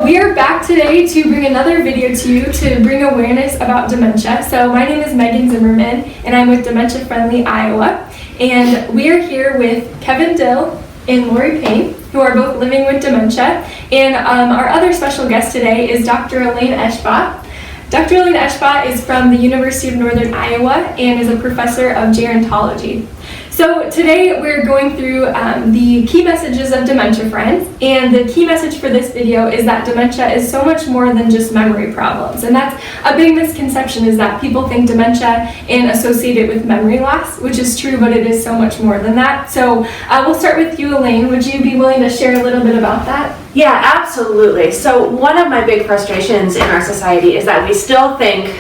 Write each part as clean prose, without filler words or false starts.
We are back today to bring another video to you to bring awareness about dementia. So my name is Megan Zimmerman and I'm with Dementia Friendly Iowa. And we are here with Kevin Dill and Lori Payne, who are both living with dementia. And our other special guest today is Dr. Elaine Eschbach. Dr. Elaine Eschbach is from the University of Northern Iowa and is a professor of gerontology. So today we're going through the key messages of Dementia Friends, and the key message for this video is that dementia is so much more than just memory problems. And that's a big misconception, is that people think dementia and associate it with memory loss, which is true, but it is so much more than that. So we'll start with you, Elaine. Would you be willing to share a little bit about that? Yeah, absolutely. So one of my big frustrations in our society is that we still think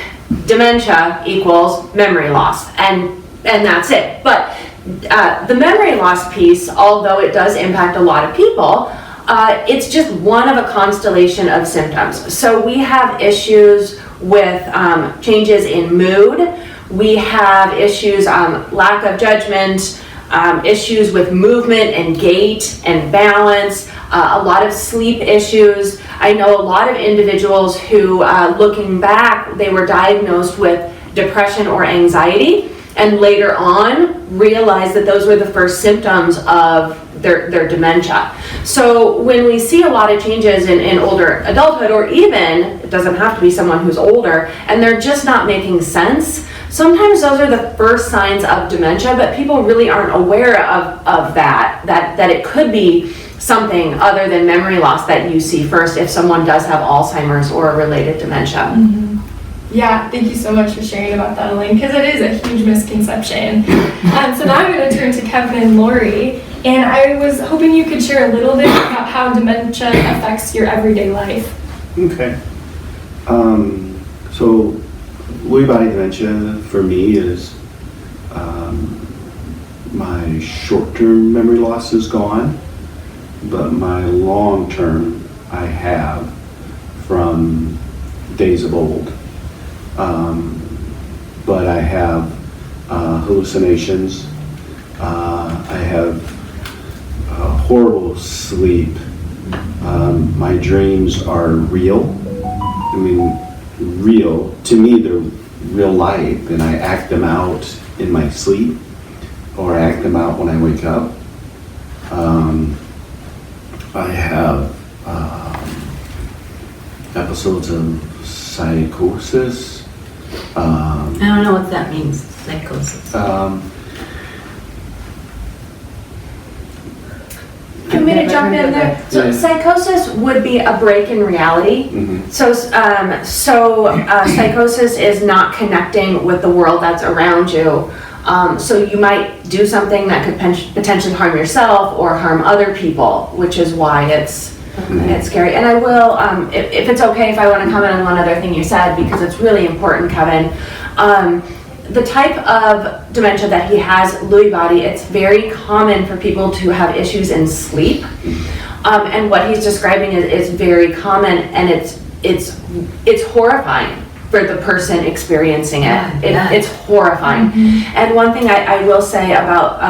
dementia equals memory loss, and that's it. But the memory loss piece, although it does impact a lot of people, it's just one of a constellation of symptoms. So we have issues with changes in mood. We have issues, lack of judgment, issues with movement and gait and balance, a lot of sleep issues. I know a lot of individuals who, looking back, they were diagnosed with depression or anxiety, and later on realized that those were the first symptoms of their dementia. So when we see a lot of changes in older adulthood, or even, it doesn't have to be someone who's older, and they're just not making sense, sometimes those are the first signs of dementia, but people really aren't aware of that it could be something other than memory loss that you see first if someone does have Alzheimer's or a related dementia. Mm-hmm. Yeah, thank you so much for sharing about that, Elaine, because it is a huge misconception. So now I'm going to turn to Kevin and Lori, and I was hoping you could share a little bit about how dementia affects your everyday life. Okay. So Lewy body dementia for me is my short-term memory loss is gone, but my long-term I have from days of old. But I have hallucinations. I have horrible sleep. My dreams are real. I mean, real. To me, they're real life, and I act them out in my sleep, or I act them out when I wake up. I have episodes of psychosis. I don't know what that means, psychosis. For me to jump in there, so Yeah. psychosis would be a break in reality. Mm-hmm. So psychosis is not connecting with the world that's around you. So you might do something that could potentially harm yourself or harm other people, which is why it's scary. And I will, if it's okay, if I want to comment on one other thing you said, because it's really important, Kevin. The type of dementia that he has, Lewy body, it's very common for people to have issues in sleep. And what he's describing is very common, and it's horrifying for the person experiencing it. It's horrifying. Mm-hmm. And one thing I will say about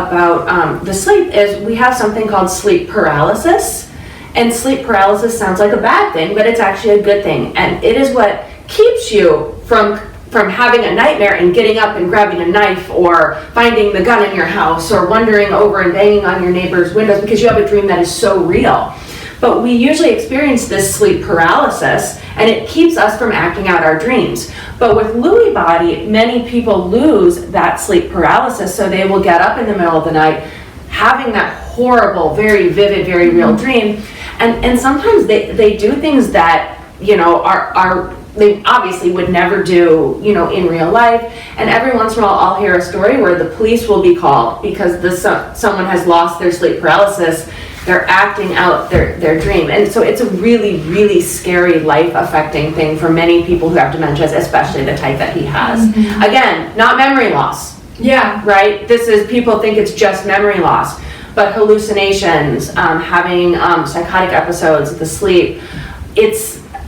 the sleep is we have something called sleep paralysis. And sleep paralysis sounds like a bad thing, but it's actually a good thing. And it is what keeps you from having a nightmare and getting up and grabbing a knife or finding the gun in your house or wandering over and banging on your neighbor's windows because you have a dream that is so real. But we usually experience this sleep paralysis, and it keeps us from acting out our dreams. But with Lewy body, many people lose that sleep paralysis, so they will get up in the middle of the night having that horrible, very vivid, very real dream. And sometimes they do things that, you know, are they obviously would never do, you know, in real life. And every once in a while I'll hear a story where the police will be called because someone has lost their sleep paralysis. They're acting out their dream. And so it's a really, really scary, life-affecting thing for many people who have dementias, especially the type that he has. Mm-hmm. Again, not memory loss. Yeah. Right? This is, people think it's just memory loss. But hallucinations, having psychotic episodes, the sleep,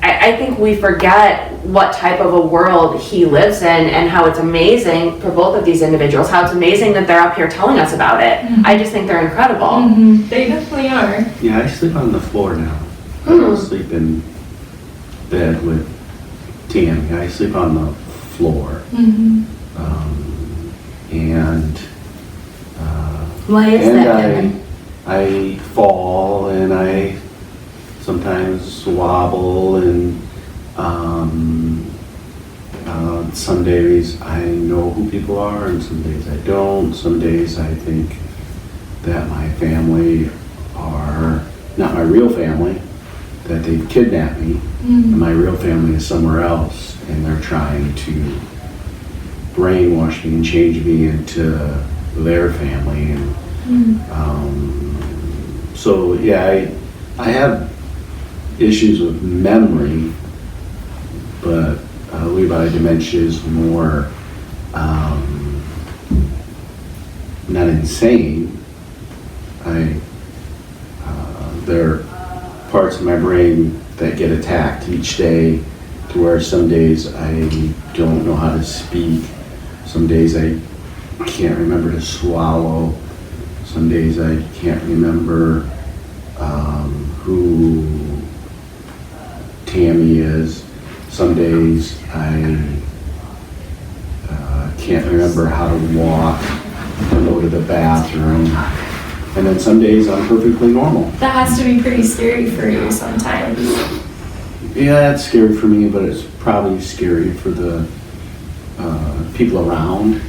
I think we forget what type of a world he lives in and how it's amazing for both of these individuals, how it's amazing that they're up here telling us about it. Mm-hmm. I just think they're incredible. Mm-hmm. They definitely are. Yeah, I sleep on the floor now. I don't sleep in bed with Tammy. I sleep on the floor. And Why is and that, Kevin? I fall and I sometimes wobble, and some days I know who people are and some days I don't. Some days I think that my family are not my real family, that they've kidnapped me, and my real family is somewhere else, and they're trying to brainwash me and change me into their family. And so yeah, I have issues with memory, but Lewy body dementia is more not insane. There are parts of my brain that get attacked each day, to where some days I don't know how to speak, some days I can't remember to swallow, some days I can't remember who Tammy is, some days I can't remember how to walk or go to the bathroom, and then some days I'm perfectly normal. That has to be pretty scary for you sometimes. Yeah, it's scary for me, but it's probably scary for the people around,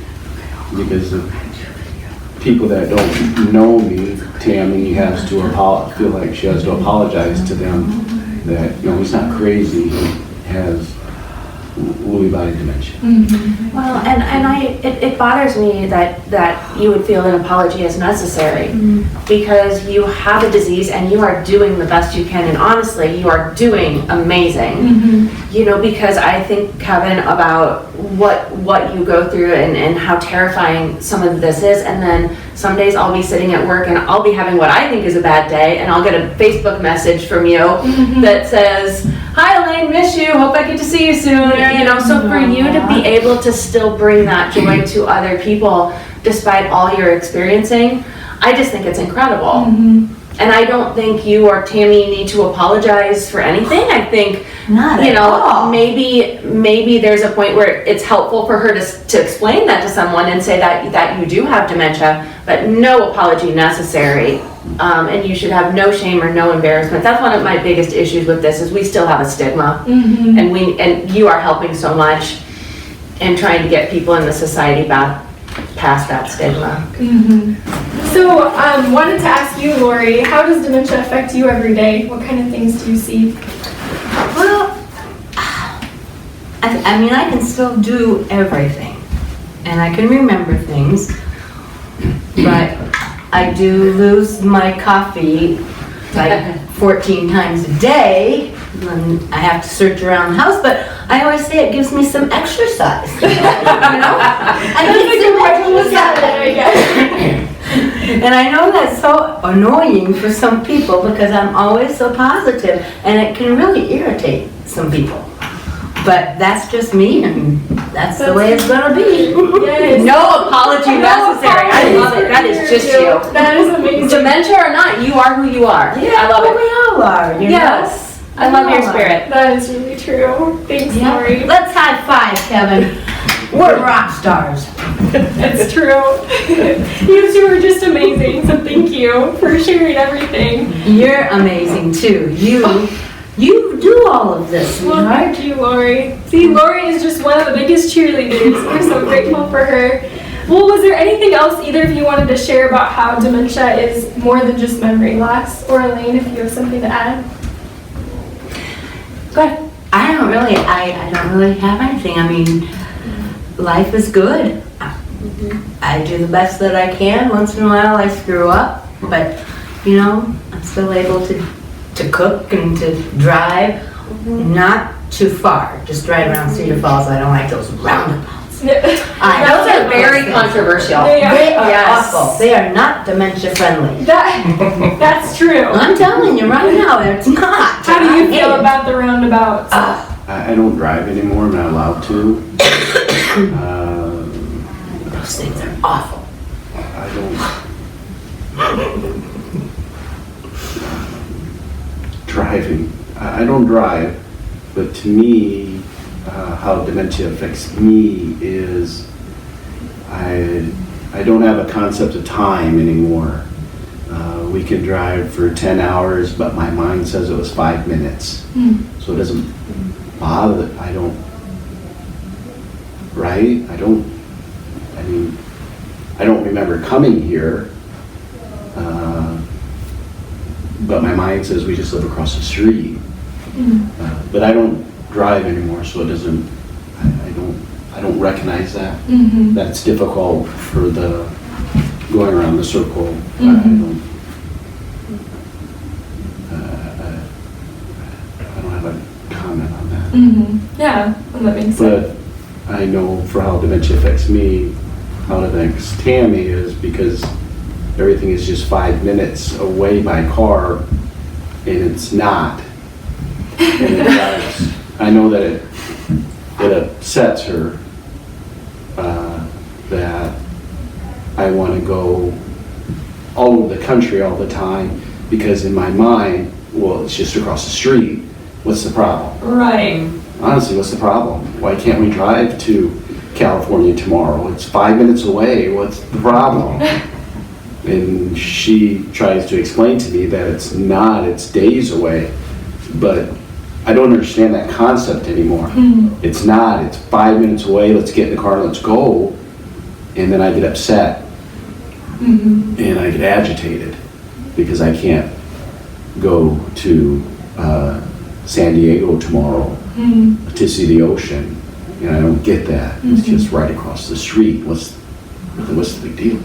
because of people that don't know me. Tammy has to feel like she has to apologize to them that, he's not crazy, he has Lewy body dementia. Well, and it bothers me that you would feel an apology is necessary, because you have a disease and you are doing the best you can, and honestly, you are doing amazing. Because I think, Kevin, about what you go through and how terrifying some of this is, and then some days I'll be sitting at work and I'll be having what I think is a bad day, and I'll get a Facebook message from you that says, "Hi Elaine, miss you, hope I get to see you soon." So for you to be able to still bring that joy to other people despite all you're experiencing, I just think it's incredible. And I don't think you or Tammy need to apologize for anything. I think, Not at all. maybe there's a point where it's helpful for her to explain that to someone and say that you do have dementia, but no apology necessary. And you should have no shame or no embarrassment. That's one of my biggest issues with this, is we still have a stigma, and you are helping so much in trying to get people in the society past that stigma. So, wanted to ask you, Lori, how does dementia affect you every day? What kind of things do you see? Well, I mean, I can still do everything, and I can remember things, but I do lose my coffee like 14 times a day, and I have to search around the house, but I always say it gives me some exercise. I get some exercise. I guess. And I know that's so annoying for some people, because I'm always so positive, and it can really irritate some people. But that's just me, and that's the way it's gonna be. Yes. No apology necessary. I love it. That is just you. That is amazing. Dementia or not, you are who you are. Yeah, I love well, it. we all are, you know? Yes. I love your spirit. That is really true. Thanks, Yeah. Lori. Let's high five, Kevin. We're rock stars. It's true. You two are just amazing, so thank you for sharing everything. You're amazing too. You do all of this, Well, sweetheart. thank you, Lori. See, Lori is just one of the biggest cheerleaders. We're so grateful for her. Well, was there anything else either of you wanted to share about how dementia is more than just memory loss? Or Elaine, if you have something to add? Go ahead. I don't really have anything. I mean, life is good. I do the best that I can. Once in a while I screw up, but I'm still able to cook and to drive. Not too far, just right around Cedar Falls. I don't like those roundabouts. Those are very controversial. They are. They are Yes. awful. They are not dementia friendly. That's true. I'm telling you right now, it's not. How do you feel about the roundabouts? I don't drive anymore, I'm not allowed to. Those things are awful. I don't. Driving. I don't drive, But to me, how dementia affects me is I don't have a concept of time anymore. We can drive for 10 hours, but my mind says it was 5 minutes. So it doesn't bother, I don't remember coming here, but my mind says we just live across the street. But I don't drive anymore, so it doesn't, I don't recognize that. That's difficult for the going around the circle. I don't have a comment on that. Yeah, well, that makes sense. But I know for how dementia affects me, how it affects Tammy is because everything is just 5 minutes away by car, and it's not. And it drives. I know that it upsets her that I want to go all over the country all the time because in my mind, well, it's just across the street. What's the problem? Right. Honestly, what's the problem? Why can't we drive to California tomorrow? It's 5 minutes away. What's the problem? And she tries to explain to me that it's not, it's days away. But I don't understand that concept anymore. It's not, it's 5 minutes away, let's get in the car, let's go. And then I get upset. And I get agitated because I can't go to San Diego tomorrow to see the ocean. And I don't get that. It's just right across the street. What's the big deal?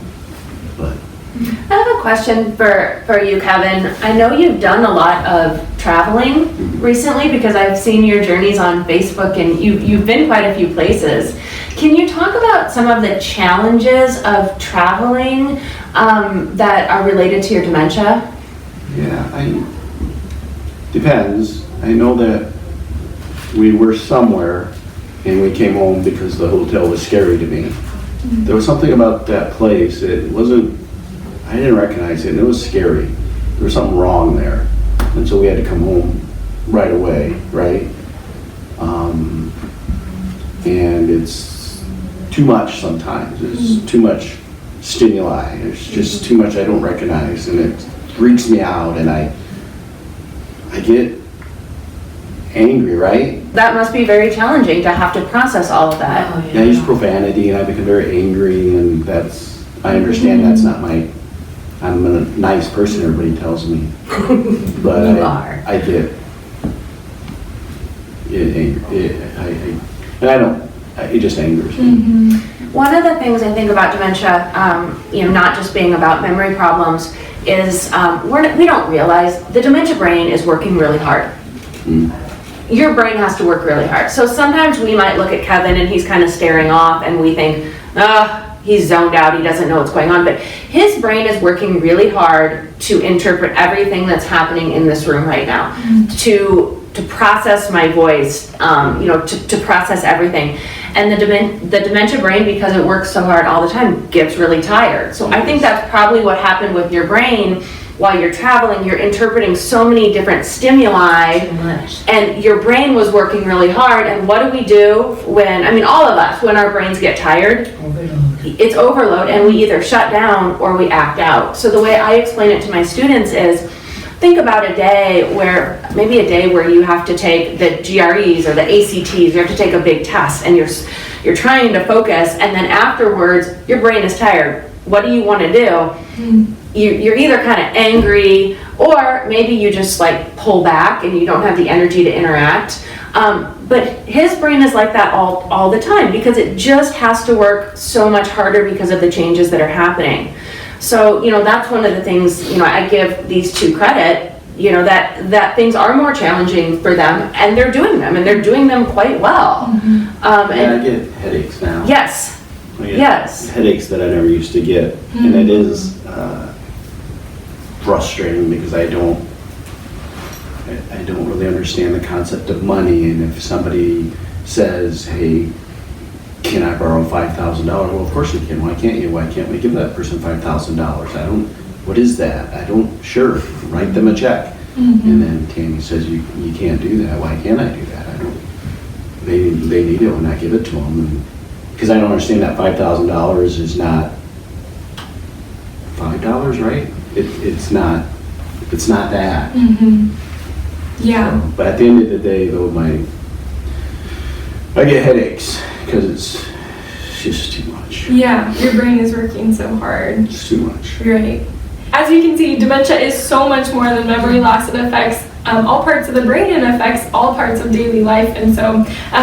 But I have a question for you, Kevin. I know you've done a lot of traveling recently because I've seen your journeys on Facebook and you've been quite a few places. Can you talk about some of the challenges of traveling that are related to your dementia? yeah, depends. I know that we were somewhere and we came home because the hotel was scary to me. There was something about that place. It wasn't, I didn't recognize it, and it was scary. There was something wrong there. And so we had to come home right away, right? And it's too much sometimes. There's too much stimuli. There's just too much I don't recognize, and it freaks me out, and I get angry, right? That must be very challenging to have to process all of that. Yeah, I use profanity, and I become very angry, and I understand that's not I'm a nice person, everybody tells me. But You are. I get angry. It just angers me. One of the things I think about dementia, not just being about memory problems, is we don't realize the dementia brain is working really hard. Your brain has to work really hard. So sometimes we might look at Kevin and he's kind of staring off and we think, he's zoned out, he doesn't know what's going on. But his brain is working really hard to interpret everything that's happening in this room right now, to process my voice, to process everything. And the dementia brain, because it works so hard all the time, gets really tired. So I think that's probably what happened with your brain. While you're traveling, you're interpreting so many different stimuli, and your brain was working really hard. And what do we do all of us, when our brains get tired? It's overload, and we either shut down or we act out. So the way I explain it to my students is, think about a day where you have to take the GREs or the ACTs, you have to take a big test, and you're trying to focus, and then afterwards, your brain is tired. What do you want to do? You're either kind of angry, or maybe you just like pull back and you don't have the energy to interact. But his brain is like that all the time because it just has to work so much harder because of the changes that are happening. So, that's one of the things, I give these two credit, that things are more challenging for them, and they're doing them, and they're doing them quite well. And I get headaches now. Yes. I get headaches that I never used to get, and it is frustrating because I don't really understand the concept of money. And if somebody says, "Hey, can I borrow $5,000?" Well, of course you can. Why can't you? Why can't we give that person $5,000? What is that? Sure, write them a check. And then Tammy says, you can't do that. Why can't I do that? they need it when I give it to them. Because I don't understand that $5,000 is not $5, right? It's not that. Yeah. So, but at the end of the day, though, I get headaches because it's just too much. Yeah, your brain is working so hard. It's too much. Right. As you can see, dementia is so much more than memory loss. It affects all parts of the brain and affects all parts of daily life. And so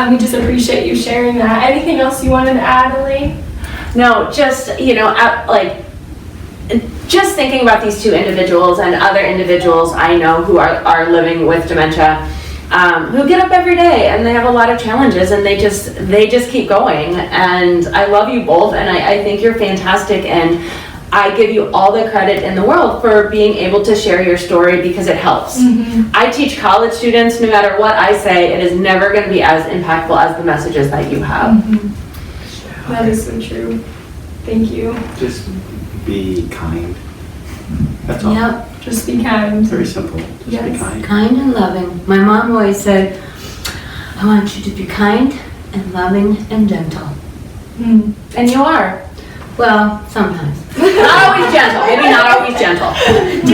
we just appreciate you sharing that. Anything else you wanted to add, Elaine? No, just, just thinking about these two individuals and other individuals I know who are living with dementia, who get up every day and they have a lot of challenges and they just keep going. And I love you both, and I think you're fantastic, and I give you all the credit in the world for being able to share your story because it helps. I teach college students, no matter what I say, it is never going to be as impactful as the messages that you have. That is so true. Thank you. Just be kind. That's all. Yep, Just be kind. Very simple. Just be Yes. kind. kind and loving. My mom always said, I want you to be kind and loving and gentle. And you are. Well, sometimes. Not always gentle, maybe not always gentle.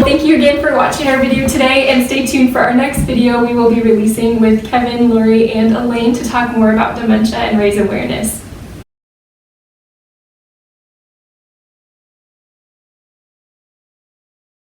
Thank you again for watching our video today, and stay tuned for our next video we will be releasing with Kevin, Lori, and Elaine to talk more about dementia and raise awareness.